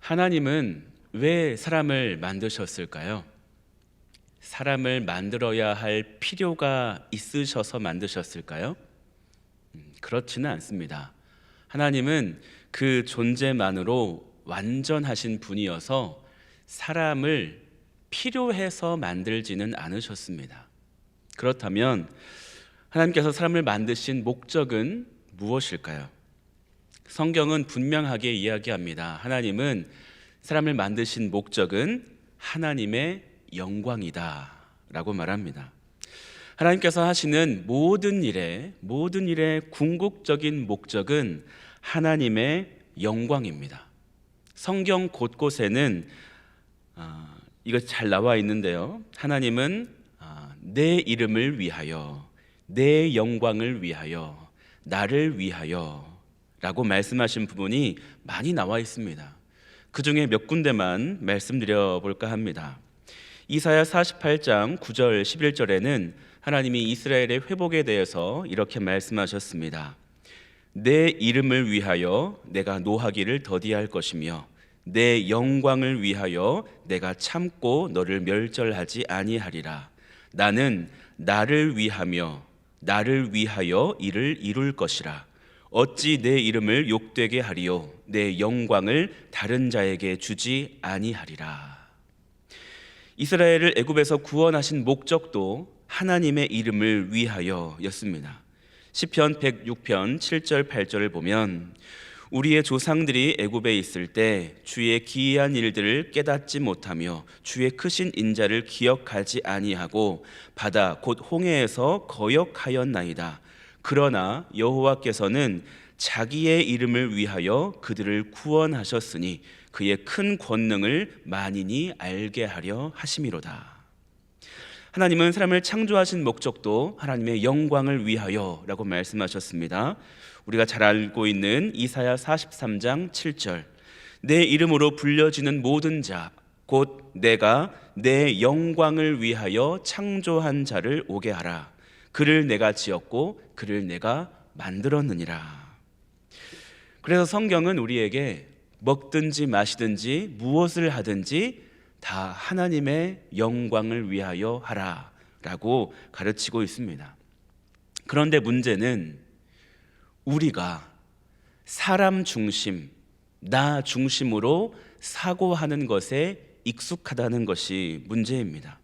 하나님은 왜 사람을 만드셨을까요? 사람을 만들어야 할 필요가 있으셔서 만드셨을까요? 그렇지는 않습니다. 하나님은 그 존재만으로 완전하신 분이어서 사람을 필요해서 만들지는 않으셨습니다. 그렇다면 하나님께서 사람을 만드신 목적은 무엇일까요? 성경은 분명하게 이야기합니다. 하나님은 사람을 만드신 목적은 하나님의 영광이다 라고 말합니다. 하나님께서 하시는 모든 일의 궁극적인 목적은 하나님의 영광입니다. 성경 곳곳에는 이거 잘 나와 있는데요. 하나님은 내 이름을 위하여, 내 영광을 위하여, 나를 위하여 라고 말씀하신 부분이 많이 나와 있습니다. 그 중에 몇 군데만 말씀드려 볼까 합니다. 이사야 48장 9절 11절에는 하나님이 이스라엘의 회복에 대해서 이렇게 말씀하셨습니다. 내 이름을 위하여 내가 노하기를 더디할 것이며 내 영광을 위하여 내가 참고 너를 멸절하지 아니하리라. 나는 나를 위하여 이를 이룰 것이라. 어찌 내 이름을 욕되게 하리요 내 영광을 다른 자에게 주지 아니하리라. 이스라엘을 애굽에서 구원하신 목적도 하나님의 이름을 위하여였습니다. 시편 106편 7절 8절을 보면 우리의 조상들이 애굽에 있을 때 주의 기이한 일들을 깨닫지 못하며 주의 크신 인자를 기억하지 아니하고 바다 곧 홍해에서 거역하였나이다. 그러나 여호와께서는 자기의 이름을 위하여 그들을 구원하셨으니 그의 큰 권능을 만인이 알게 하려 하심이로다. 하나님은 사람을 창조하신 목적도 하나님의 영광을 위하여라고 말씀하셨습니다. 우리가 잘 알고 있는 이사야 43장 7절 내 이름으로 불려지는 모든 자 곧 내가 내 영광을 위하여 창조한 자를 오게 하라. 그를 내가 지었고 그를 내가 만들었느니라. 그래서 성경은 우리에게 먹든지 마시든지 무엇을 하든지 다 하나님의 영광을 위하여 하라라고 가르치고 있습니다. 그런데 문제는 우리가 사람 중심, 나 중심으로 사고하는 것에 익숙하다는 것이 문제입니다.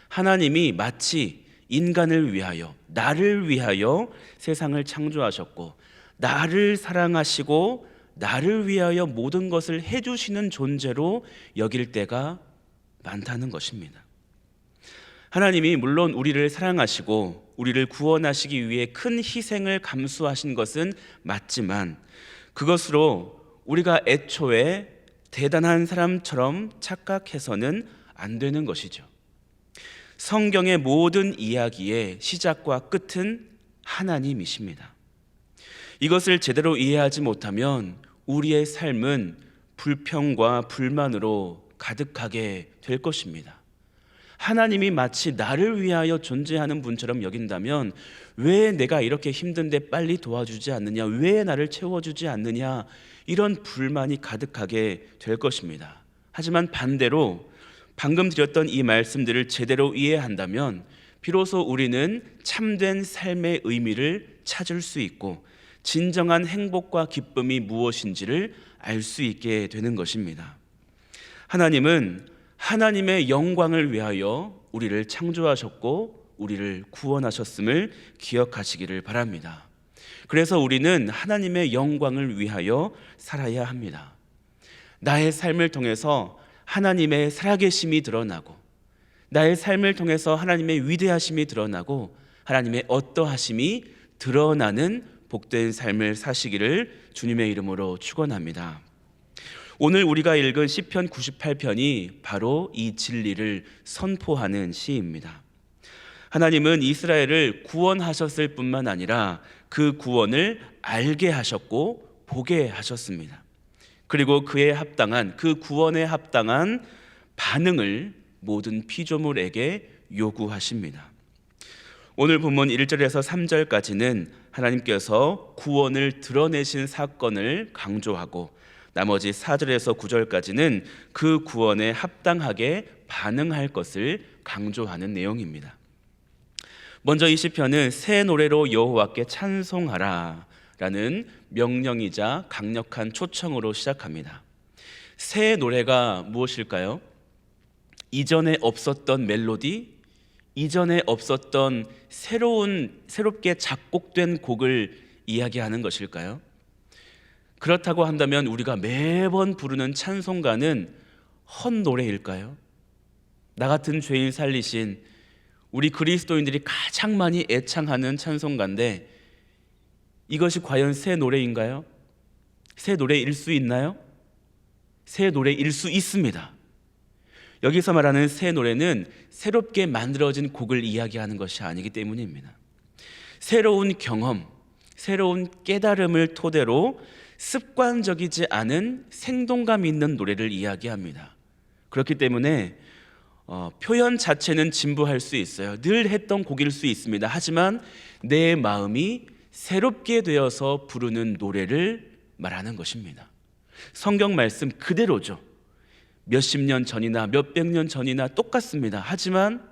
하나님이 마치 인간을 위하여, 나를 위하여 세상을 창조하셨고 나를 사랑하시고 나를 위하여 모든 것을 해주시는 존재로 여길 때가 많다는 것입니다. 하나님이 물론 우리를 사랑하시고 우리를 구원하시기 위해 큰 희생을 감수하신 것은 맞지만 그것으로 우리가 애초에 대단한 사람처럼 착각해서는 안 되는 것이죠. 성경의 모든 이야기의 시작과 끝은 하나님이십니다. 이것을 제대로 이해하지 못하면 우리의 삶은 불평과 불만으로 가득하게 될 것입니다. 하나님이 마치 나를 위하여 존재하는 분처럼 여긴다면 왜 내가 이렇게 힘든데 빨리 도와주지 않느냐, 왜 나를 채워주지 않느냐, 이런 불만이 가득하게 될 것입니다. 하지만 반대로 방금 드렸던 이 말씀들을 제대로 이해한다면 비로소 우리는 참된 삶의 의미를 찾을 수 있고 진정한 행복과 기쁨이 무엇인지를 알 수 있게 되는 것입니다. 하나님은 하나님의 영광을 위하여 우리를 창조하셨고 우리를 구원하셨음을 기억하시기를 바랍니다. 그래서 우리는 하나님의 영광을 위하여 살아야 합니다. 나의 삶을 통해서 하나님의 살아계심이 드러나고 나의 삶을 통해서 하나님의 위대하심이 드러나고 하나님의 어떠하심이 드러나는 복된 삶을 사시기를 주님의 이름으로 축원합니다. 오늘 우리가 읽은 시편 98편이 바로 이 진리를 선포하는 시입니다. 하나님은 이스라엘을 구원하셨을 뿐만 아니라 그 구원을 알게 하셨고 보게 하셨습니다. 그리고 그에 합당한, 그 구원에 합당한 반응을 모든 피조물에게 요구하십니다. 오늘 본문 1절에서 3절까지는 하나님께서 구원을 드러내신 사건을 강조하고 나머지 4절에서 9절까지는 그 구원에 합당하게 반응할 것을 강조하는 내용입니다. 먼저 이 시편은 새 노래로 여호와께 찬송하라 라는 명령이자 강력한 초청으로 시작합니다. 새 노래가 무엇일까요? 이전에 없었던 멜로디, 이전에 없었던 새롭게 작곡된 곡을 이야기하는 것일까요? 그렇다고 한다면 우리가 매번 부르는 찬송가는 헛노래일까요? 나 같은 죄인 살리신 우리 그리스도인들이 가장 많이 애창하는 찬송가인데 이것이 과연 새 노래인가요? 새 노래일 수 있나요? 새 노래일 수 있습니다. 여기서 말하는 새 노래는 새롭게 만들어진 곡을 이야기하는 것이 아니기 때문입니다. 새로운 경험, 새로운 깨달음을 토대로 습관적이지 않은 생동감 있는 노래를 이야기합니다. 그렇기 때문에 표현 자체는 진부할 수 있어요. 늘 했던 곡일 수 있습니다. 하지만 내 마음이 새롭게 되어서 부르는 노래를 말하는 것입니다. 성경 말씀 그대로죠. 몇십 년 전이나 몇백 년 전이나 똑같습니다. 하지만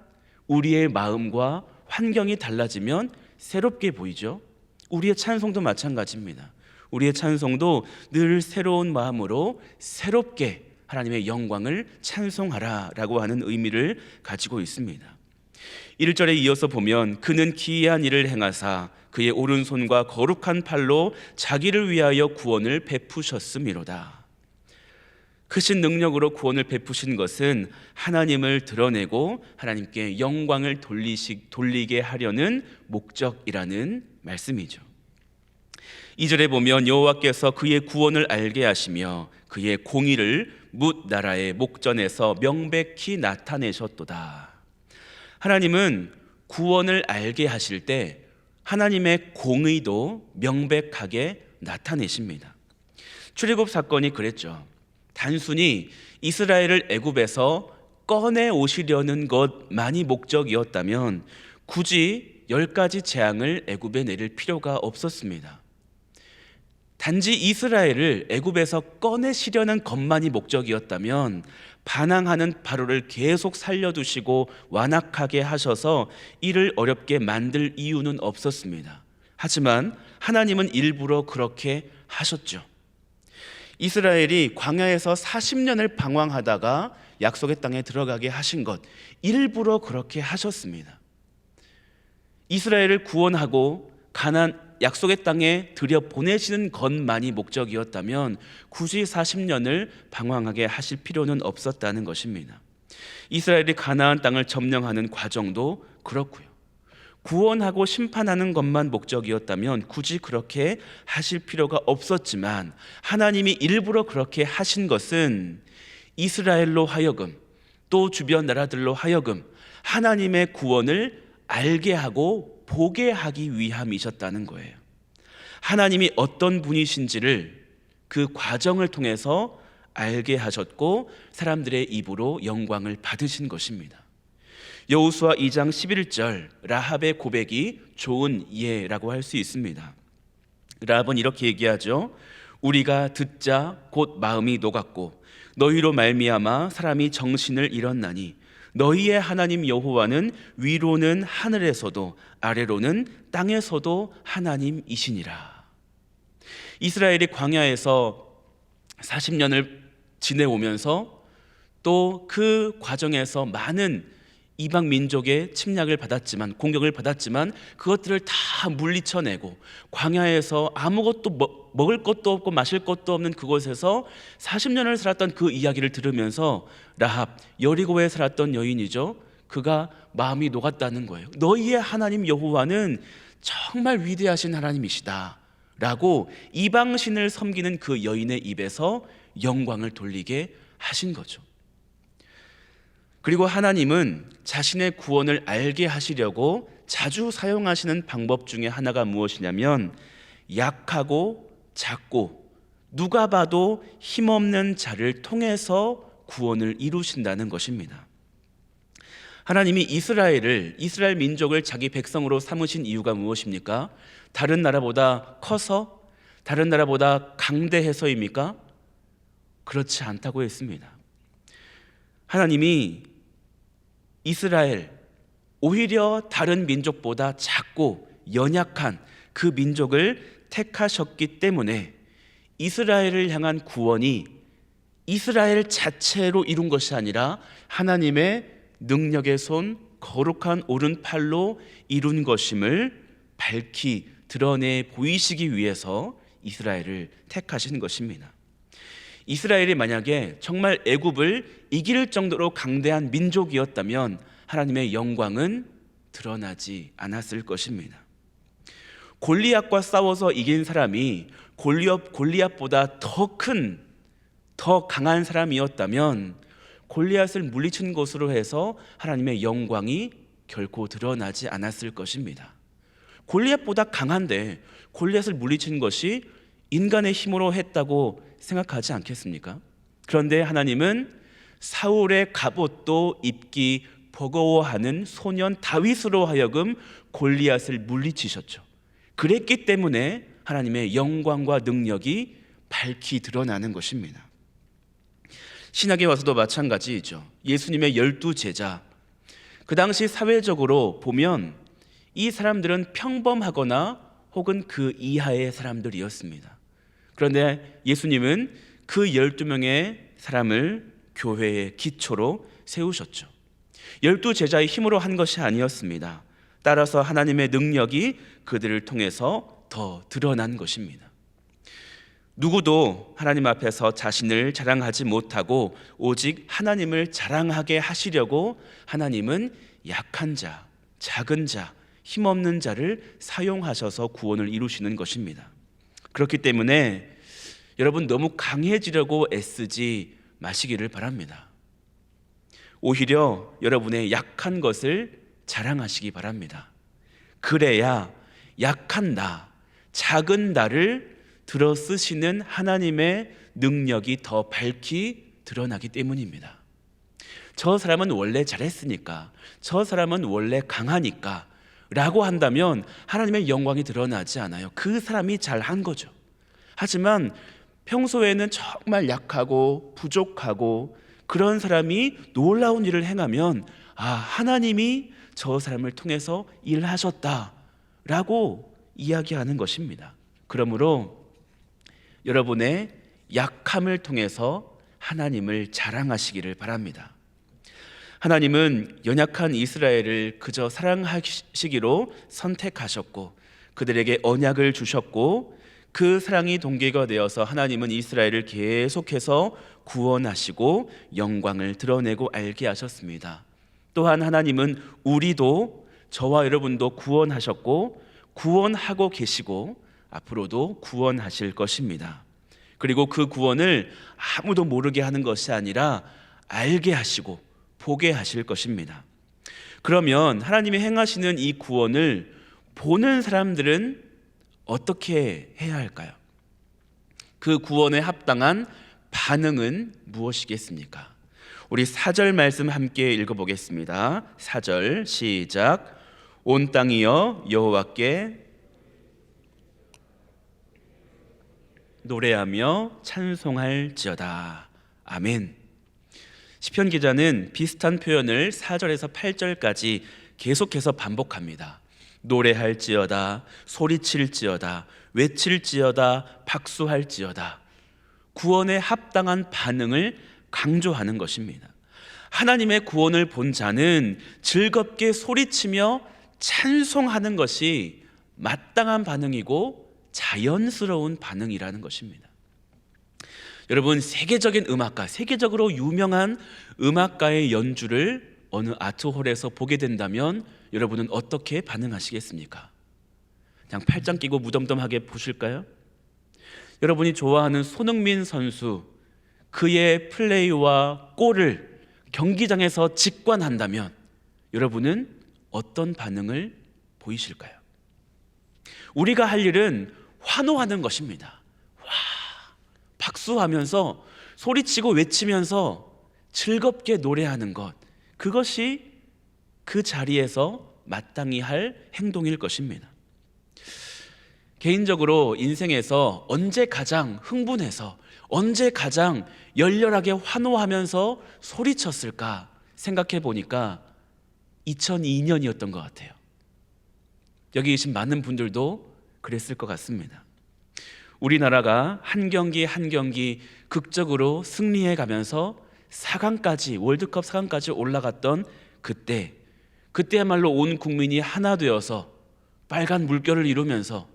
우리의 마음과 환경이 달라지면 새롭게 보이죠. 우리의 찬송도 마찬가지입니다. 우리의 찬송도 늘 새로운 마음으로 새롭게 하나님의 영광을 찬송하라라고 하는 의미를 가지고 있습니다. 1절에 이어서 보면 그는 기이한 일을 행하사 그의 오른손과 거룩한 팔로 자기를 위하여 구원을 베푸셨음이로다. 크신 능력으로 구원을 베푸신 것은 하나님을 드러내고 하나님께 영광을 돌리게 하려는 목적이라는 말씀이죠. 2절에 보면 여호와께서 그의 구원을 알게 하시며 그의 공의를 뭇 나라의 목전에서 명백히 나타내셨도다. 하나님은 구원을 알게 하실 때 하나님의 공의도 명백하게 나타내십니다. 출애굽 사건이 그랬죠. 단순히 이스라엘을 애굽에서 꺼내 오시려는 것만이 목적이었다면 굳이 10가지 재앙을 애굽에 내릴 필요가 없었습니다. 단지 이스라엘을 애굽에서 꺼내시려는 것만이 목적이었다면 반항하는 바로를 계속 살려두시고 완악하게 하셔서 이를 어렵게 만들 이유는 없었습니다. 하지만 하나님은 일부러 그렇게 하셨죠. 이스라엘이 광야에서 40년을 방황하다가 약속의 땅에 들어가게 하신 것, 일부러 그렇게 하셨습니다. 이스라엘을 구원하고 약속의 땅에 들여보내시는 것만이 목적이었다면 굳이 40년을 방황하게 하실 필요는 없었다는 것입니다. 이스라엘이 가나안 땅을 점령하는 과정도 그렇고요. 구원하고 심판하는 것만 목적이었다면 굳이 그렇게 하실 필요가 없었지만 하나님이 일부러 그렇게 하신 것은 이스라엘로 하여금 또 주변 나라들로 하여금 하나님의 구원을 알게 하고 보게 하기 위함이셨다는 거예요. 하나님이 어떤 분이신지를 그 과정을 통해서 알게 하셨고 사람들의 입으로 영광을 받으신 것입니다. 여호수아 2장 11절 라합의 고백이 좋은 예라고 할 수 있습니다. 라합은 이렇게 얘기하죠. 우리가 듣자 곧 마음이 녹았고 너희로 말미암아 사람이 정신을 잃었나니 너희의 하나님 여호와는 위로는 하늘에서도 아래로는 땅에서도 하나님이시니라. 이스라엘이 광야에서 40년을 지내오면서 또 그 과정에서 많은 이방 민족의 침략을 받았지만 공격을 받았지만 그것들을 다 물리쳐내고 광야에서 아무것도 먹을 것도 없고 마실 것도 없는 그곳에서 40년을 살았던 그 이야기를 들으면서 라합, 여리고에 살았던 여인이죠. 그가 마음이 녹았다는 거예요. 너희의 하나님 여호와는 정말 위대하신 하나님이시다 라고 이방신을 섬기는 그 여인의 입에서 영광을 돌리게 하신 거죠. 그리고 하나님은 자신의 구원을 알게 하시려고 자주 사용하시는 방법 중에 하나가 무엇이냐면 약하고 작고 누가 봐도 힘없는 자를 통해서 구원을 이루신다는 것입니다. 하나님이 이스라엘 민족을 자기 백성으로 삼으신 이유가 무엇입니까? 다른 나라보다 커서, 다른 나라보다 강대해서입니까? 그렇지 않다고 했습니다. 하나님이 이스라엘, 오히려 다른 민족보다 작고 연약한 그 민족을 택하셨기 때문에 이스라엘을 향한 구원이 이스라엘 자체로 이룬 것이 아니라 하나님의 능력의 손, 거룩한 오른팔로 이룬 것임을 밝히 드러내 보이시기 위해서 이스라엘을 택하신 것입니다. 이스라엘이 만약에 정말 애굽을 이길 정도로 강대한 민족이었다면 하나님의 영광은 드러나지 않았을 것입니다. 골리앗과 싸워서 이긴 사람이 골리앗보다 더 강한 사람이었다면 골리앗을 물리친 것으로 해서 하나님의 영광이 결코 드러나지 않았을 것입니다. 골리앗보다 강한데 골리앗을 물리친 것이 인간의 힘으로 했다고 생각하지 않겠습니까? 그런데 하나님은 사울의 갑옷도 입기 버거워하는 소년 다윗으로 하여금 골리앗을 물리치셨죠. 그랬기 때문에 하나님의 영광과 능력이 밝히 드러나는 것입니다. 신약에 와서도 마찬가지이죠. 예수님의 12제자, 그 당시 사회적으로 보면 이 사람들은 평범하거나 혹은 그 이하의 사람들이었습니다. 그런데 예수님은 그 12명의 사람을 교회의 기초로 세우셨죠. 12제자의 힘으로 한 것이 아니었습니다. 따라서 하나님의 능력이 그들을 통해서 더 드러난 것입니다. 누구도 하나님 앞에서 자신을 자랑하지 못하고 오직 하나님을 자랑하게 하시려고 하나님은 약한 자, 작은 자, 힘없는 자를 사용하셔서 구원을 이루시는 것입니다. 그렇기 때문에 여러분 너무 강해지려고 애쓰지 마시기를 바랍니다. 오히려 여러분의 약한 것을 자랑하시기 바랍니다. 그래야 약한 나, 작은 나를 들어 쓰시는 하나님의 능력이 더 밝히 드러나기 때문입니다. 저 사람은 원래 잘했으니까, 저 사람은 원래 강하니까 라고 한다면 하나님의 영광이 드러나지 않아요. 그 사람이 잘한 거죠. 하지만 평소에는 정말 약하고 부족하고 그런 사람이 놀라운 일을 행하면 하나님이 저 사람을 통해서 일하셨다라고 이야기하는 것입니다. 그러므로 여러분의 약함을 통해서 하나님을 자랑하시기를 바랍니다. 하나님은 연약한 이스라엘을 그저 사랑하시기로 선택하셨고 그들에게 언약을 주셨고 그 사랑이 동기가 되어서 하나님은 이스라엘을 계속해서 구원하시고 영광을 드러내고 알게 하셨습니다. 또한 하나님은 우리도 저와 여러분도 구원하셨고 구원하고 계시고 앞으로도 구원하실 것입니다. 그리고 그 구원을 아무도 모르게 하는 것이 아니라 알게 하시고 보게 하실 것입니다. 그러면 하나님이 행하시는 이 구원을 보는 사람들은 어떻게 해야 할까요? 그 구원에 합당한 반응은 무엇이겠습니까? 우리 4절 말씀 함께 읽어보겠습니다. 4절 시작. 온 땅이여 여호와께 노래하며 찬송할지어다. 아멘. 시편 기자는 비슷한 표현을 4절에서 8절까지 계속해서 반복합니다. 노래할지어다, 소리칠지어다, 외칠지어다, 박수할지어다. 구원에 합당한 반응을 강조하는 것입니다. 하나님의 구원을 본 자는 즐겁게 소리치며 찬송하는 것이 마땅한 반응이고 자연스러운 반응이라는 것입니다. 여러분, 세계적인 음악가, 세계적으로 유명한 음악가의 연주를 어느 아트홀에서 보게 된다면 여러분은 어떻게 반응하시겠습니까? 그냥 팔짱 끼고 무덤덤하게 보실까요? 여러분이 좋아하는 손흥민 선수, 그의 플레이와 골을 경기장에서 직관한다면 여러분은 어떤 반응을 보이실까요? 우리가 할 일은 환호하는 것입니다. 와, 박수하면서 소리치고 외치면서 즐겁게 노래하는 것, 그것이 그 자리에서 마땅히 할 행동일 것입니다. 개인적으로 인생에서 언제 가장 흥분해서, 언제 가장 열렬하게 환호하면서 소리쳤을까 생각해 보니까 2002년이었던 것 같아요. 여기 계신 많은 분들도 그랬을 것 같습니다. 우리나라가 한 경기 한 경기 극적으로 승리해 가면서 4강까지, 월드컵 4강까지 올라갔던 그때야말로 온 국민이 하나 되어서 빨간 물결을 이루면서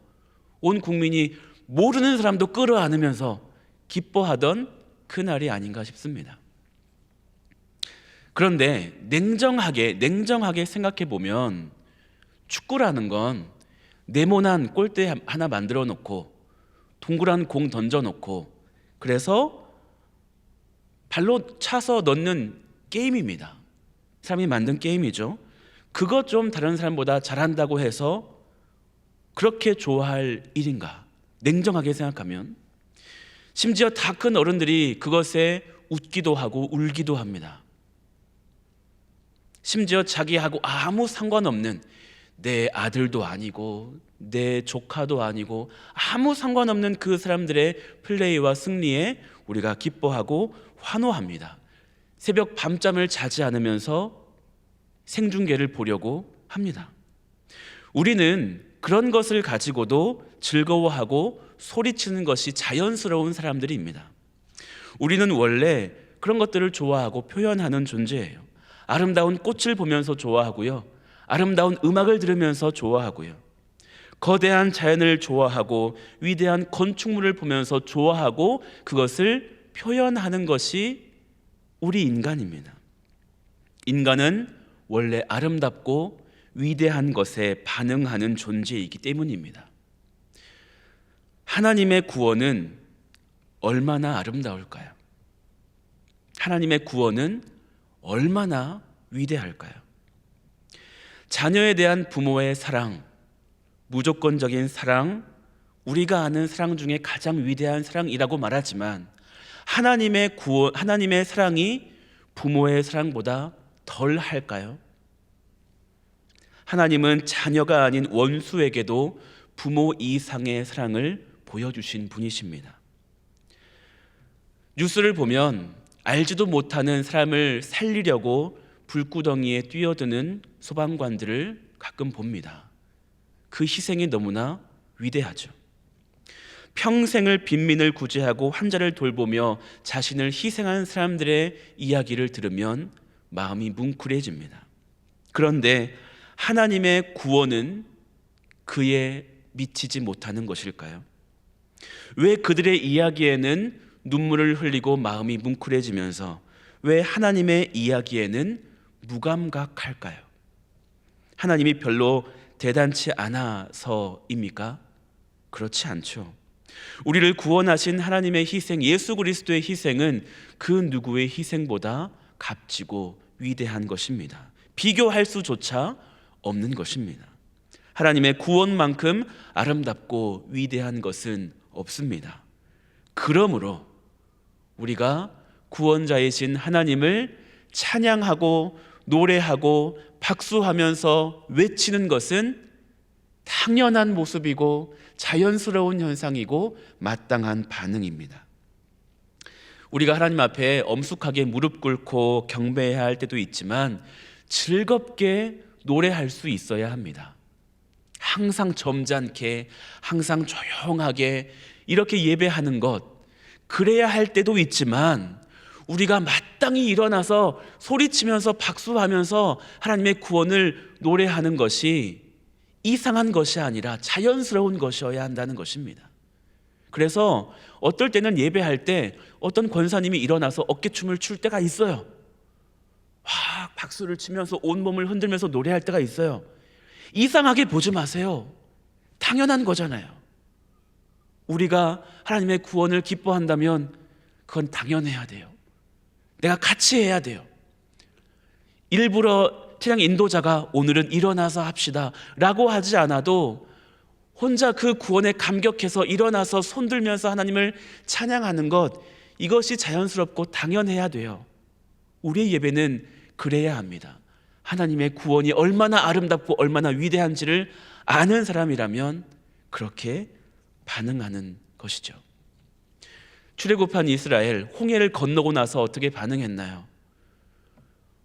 온 국민이 모르는 사람도 끌어안으면서 기뻐하던 그날이 아닌가 싶습니다. 그런데 냉정하게 생각해 보면 축구라는 건 네모난 골대 하나 만들어 놓고 동그란 공 던져 놓고 그래서 발로 차서 넣는 게임입니다. 사람이 만든 게임이죠. 그거 좀 다른 사람보다 잘한다고 해서 그렇게 좋아할 일인가? 냉정하게 생각하면 심지어 다 큰 어른들이 그것에 웃기도 하고 울기도 합니다. 심지어 자기하고 아무 상관없는 내 아들도 아니고 내 조카도 아니고 아무 상관없는 그 사람들의 플레이와 승리에 우리가 기뻐하고 환호합니다. 새벽 밤잠을 자지 않으면서 생중계를 보려고 합니다. 우리는 그런 것을 가지고도 즐거워하고 소리치는 것이 자연스러운 사람들입니다. 우리는 원래 그런 것들을 좋아하고 표현하는 존재예요. 아름다운 꽃을 보면서 좋아하고요, 아름다운 음악을 들으면서 좋아하고요, 거대한 자연을 좋아하고 위대한 건축물을 보면서 좋아하고 그것을 표현하는 것이 우리 인간입니다. 인간은 원래 아름답고 위대한 것에 반응하는 존재이기 때문입니다. 하나님의 구원은 얼마나 아름다울까요? 하나님의 구원은 얼마나 위대할까요? 자녀에 대한 부모의 사랑, 무조건적인 사랑, 우리가 아는 사랑 중에 가장 위대한 사랑이라고 말하지만 하나님의 구원, 하나님의 사랑이 부모의 사랑보다 덜 할까요? 하나님은 자녀가 아닌 원수에게도 부모 이상의 사랑을 보여주신 분이십니다. 뉴스를 보면 알지도 못하는 사람을 살리려고 불구덩이에 뛰어드는 소방관들을 가끔 봅니다. 그 희생이 너무나 위대하죠. 평생을 빈민을 구제하고 환자를 돌보며 자신을 희생한 사람들의 이야기를 들으면 마음이 뭉클해집니다. 그런데 하나님의 구원은 그에 미치지 못하는 것일까요? 왜 그들의 이야기에는 눈물을 흘리고 마음이 뭉클해지면서 왜 하나님의 이야기에는 무감각할까요? 하나님이 별로 대단치 않아서입니까? 그렇지 않죠. 우리를 구원하신 하나님의 희생, 예수 그리스도의 희생은 그 누구의 희생보다 값지고 위대한 것입니다. 비교할 수조차 없는 것입니다. 하나님의 구원만큼 아름답고 위대한 것은 없습니다. 그러므로 우리가 구원자이신 하나님을 찬양하고 노래하고 박수하면서 외치는 것은 당연한 모습이고 자연스러운 현상이고 마땅한 반응입니다. 우리가 하나님 앞에 엄숙하게 무릎 꿇고 경배해야 할 때도 있지만 즐겁게 노래할 수 있어야 합니다. 항상 점잖게, 항상 조용하게 이렇게 예배하는 것, 그래야 할 때도 있지만 우리가 마땅히 일어나서 소리치면서 박수하면서 하나님의 구원을 노래하는 것이 이상한 것이 아니라 자연스러운 것이어야 한다는 것입니다. 그래서 어떨 때는 예배할 때 어떤 권사님이 일어나서 어깨춤을 출 때가 있어요. 확 박수를 치면서 온몸을 흔들면서 노래할 때가 있어요. 이상하게 보지 마세요. 당연한 거잖아요. 우리가 하나님의 구원을 기뻐한다면 그건 당연해야 돼요. 내가 같이 해야 돼요. 일부러 찬양 인도자가 오늘은 일어나서 합시다 라고 하지 않아도 혼자 그 구원에 감격해서 일어나서 손들면서 하나님을 찬양하는 것, 이것이 자연스럽고 당연해야 돼요. 우리의 예배는 그래야 합니다. 하나님의 구원이 얼마나 아름답고 얼마나 위대한지를 아는 사람이라면 그렇게 반응하는 것이죠. 출애굽한 이스라엘, 홍해를 건너고 나서 어떻게 반응했나요?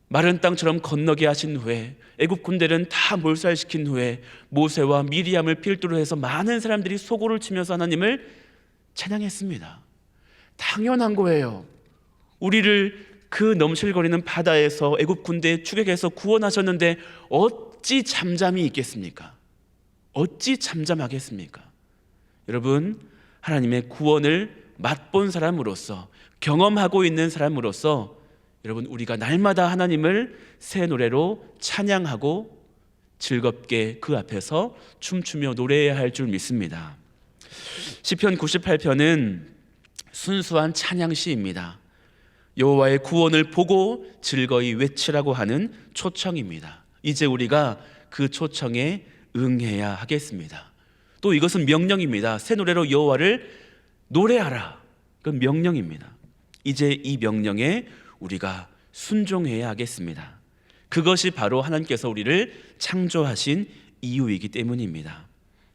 마른 땅처럼 건너게 하신 후에 애굽 군대는 다 몰살시킨 후에 모세와 미리암을 필두로 해서 많은 사람들이 소고를 치면서 하나님을 찬양했습니다. 당연한 거예요. 우리를 그 넘실거리는 바다에서 애굽 군대의 추격에서 구원하셨는데 어찌 잠잠히 있겠습니까? 어찌 잠잠하겠습니까? 여러분, 하나님의 구원을 맛본 사람으로서, 경험하고 있는 사람으로서 여러분, 우리가 날마다 하나님을 새 노래로 찬양하고 즐겁게 그 앞에서 춤추며 노래해야 할 줄 믿습니다. 시편 98편은 순수한 찬양시입니다. 여호와의 구원을 보고 즐거이 외치라고 하는 초청입니다. 이제 우리가 그 초청에 응해야 하겠습니다. 또 이것은 명령입니다. 새 노래로 여호와를 노래하라. 그건 명령입니다. 이제 이 명령에 우리가 순종해야 하겠습니다. 그것이 바로 하나님께서 우리를 창조하신 이유이기 때문입니다.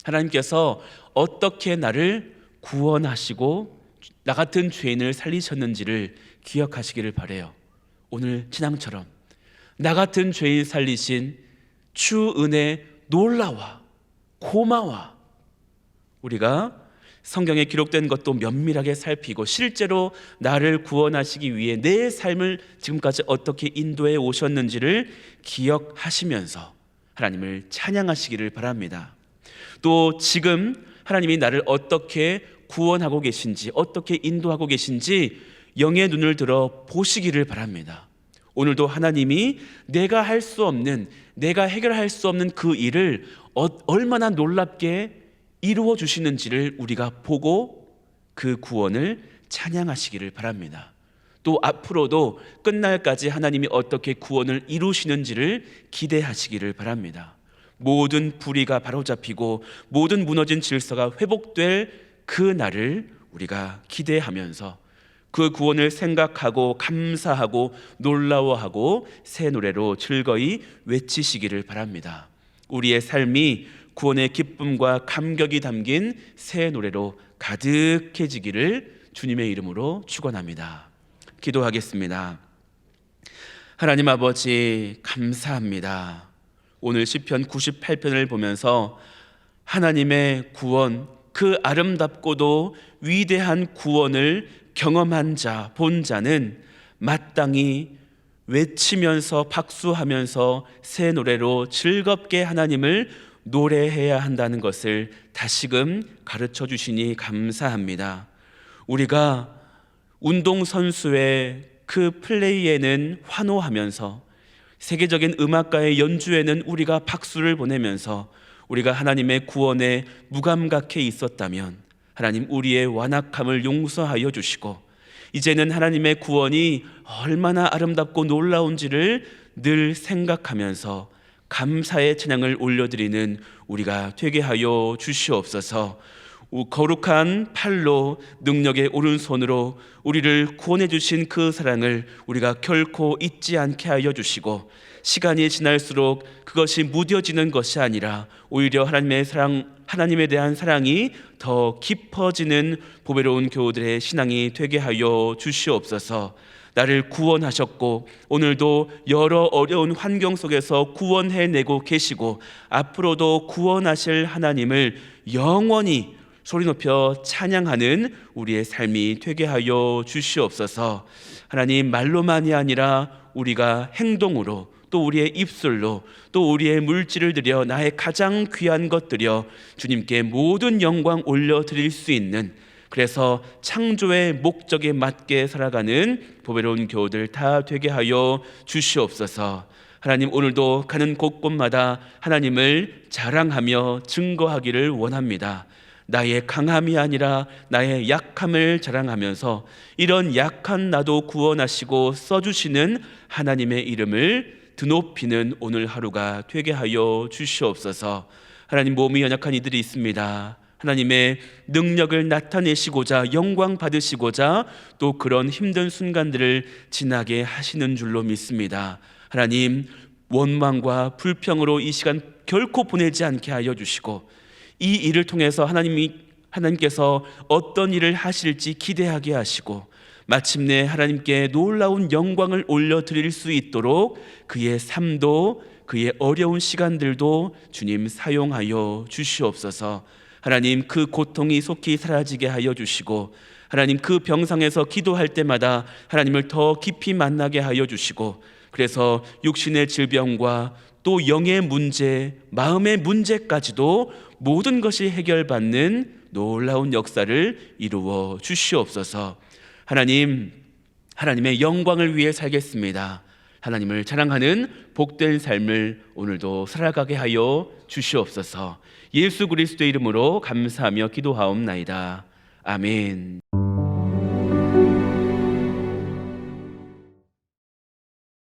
하나님께서 어떻게 나를 구원하시고 나 같은 죄인을 살리셨는지를 기억하시기를 바라요. 오늘 신앙처럼 나 같은 죄인 살리신 주 은혜 놀라워 고마워. 우리가 성경에 기록된 것도 면밀하게 살피고 실제로 나를 구원하시기 위해 내 삶을 지금까지 어떻게 인도해 오셨는지를 기억하시면서 하나님을 찬양하시기를 바랍니다. 또 지금 하나님이 나를 어떻게 구원하고 계신지, 어떻게 인도하고 계신지 영의 눈을 들어 보시기를 바랍니다. 오늘도 하나님이 내가 할 수 없는, 내가 해결할 수 없는 그 일을 얼마나 놀랍게 이루어 주시는지를 우리가 보고 그 구원을 찬양하시기를 바랍니다. 또 앞으로도 끝날까지 하나님이 어떻게 구원을 이루시는지를 기대하시기를 바랍니다. 모든 불의가 바로잡히고 모든 무너진 질서가 회복될 그 날을 우리가 기대하면서 그 구원을 생각하고 감사하고 놀라워하고 새 노래로 즐거이 외치시기를 바랍니다. 우리의 삶이 구원의 기쁨과 감격이 담긴 새 노래로 가득해지기를 주님의 이름으로 축원합니다. 기도하겠습니다. 하나님 아버지, 감사합니다. 오늘 시편 98편을 보면서 하나님의 구원, 그 아름답고도 위대한 구원을 경험한 자, 본 자는 마땅히 외치면서 박수하면서 새 노래로 즐겁게 하나님을 노래해야 한다는 것을 다시금 가르쳐 주시니 감사합니다. 우리가 운동선수의 그 플레이에는 환호하면서 세계적인 음악가의 연주에는 우리가 박수를 보내면서 우리가 하나님의 구원에 무감각해 있었다면 하나님 우리의 완악함을 용서하여 주시고 이제는 하나님의 구원이 얼마나 아름답고 놀라운지를 늘 생각하면서 감사의 찬양을 올려드리는 우리가 되게 하여 주시옵소서. 거룩한 팔로 능력의 오른손으로 우리를 구원해 주신 그 사랑을 우리가 결코 잊지 않게 하여 주시고 시간이 지날수록 그것이 무뎌지는 것이 아니라 오히려 하나님의 사랑, 하나님에 대한 사랑이 더 깊어지는 보배로운 교우들의 신앙이 되게 하여 주시옵소서. 나를 구원하셨고 오늘도 여러 어려운 환경 속에서 구원해내고 계시고 앞으로도 구원하실 하나님을 영원히 소리 높여 찬양하는 우리의 삶이 되게 하여 주시옵소서. 하나님, 말로만이 아니라 우리가 행동으로 또 우리의 입술로 또 우리의 물질을 드려 나의 가장 귀한 것 드려 주님께 모든 영광 올려드릴 수 있는, 그래서 창조의 목적에 맞게 살아가는 보배로운 교우들 다 되게 하여 주시옵소서. 하나님, 오늘도 가는 곳곳마다 하나님을 자랑하며 증거하기를 원합니다. 나의 강함이 아니라 나의 약함을 자랑하면서 이런 약한 나도 구원하시고 써주시는 하나님의 이름을 드높이는 오늘 하루가 되게 하여 주시옵소서. 하나님, 몸이 연약한 이들이 있습니다. 하나님의 능력을 나타내시고자 영광 받으시고자 또 그런 힘든 순간들을 지나게 하시는 줄로 믿습니다. 하나님, 원망과 불평으로 이 시간 결코 보내지 않게 하여 주시고 이 일을 통해서 하나님께서 어떤 일을 하실지 기대하게 하시고 마침내 하나님께 놀라운 영광을 올려드릴 수 있도록 그의 삶도 그의 어려운 시간들도 주님 사용하여 주시옵소서. 하나님, 그 고통이 속히 사라지게 하여 주시고 하나님, 그 병상에서 기도할 때마다 하나님을 더 깊이 만나게 하여 주시고, 그래서 육신의 질병과 또 영의 문제, 마음의 문제까지도 모든 것이 해결받는 놀라운 역사를 이루어 주시옵소서. 하나님, 하나님의 영광을 위해 살겠습니다. 하나님을 자랑하는 복된 삶을 오늘도 살아가게 하여 주시옵소서. 예수 그리스도의 이름으로 감사하며 기도하옵나이다. 아멘.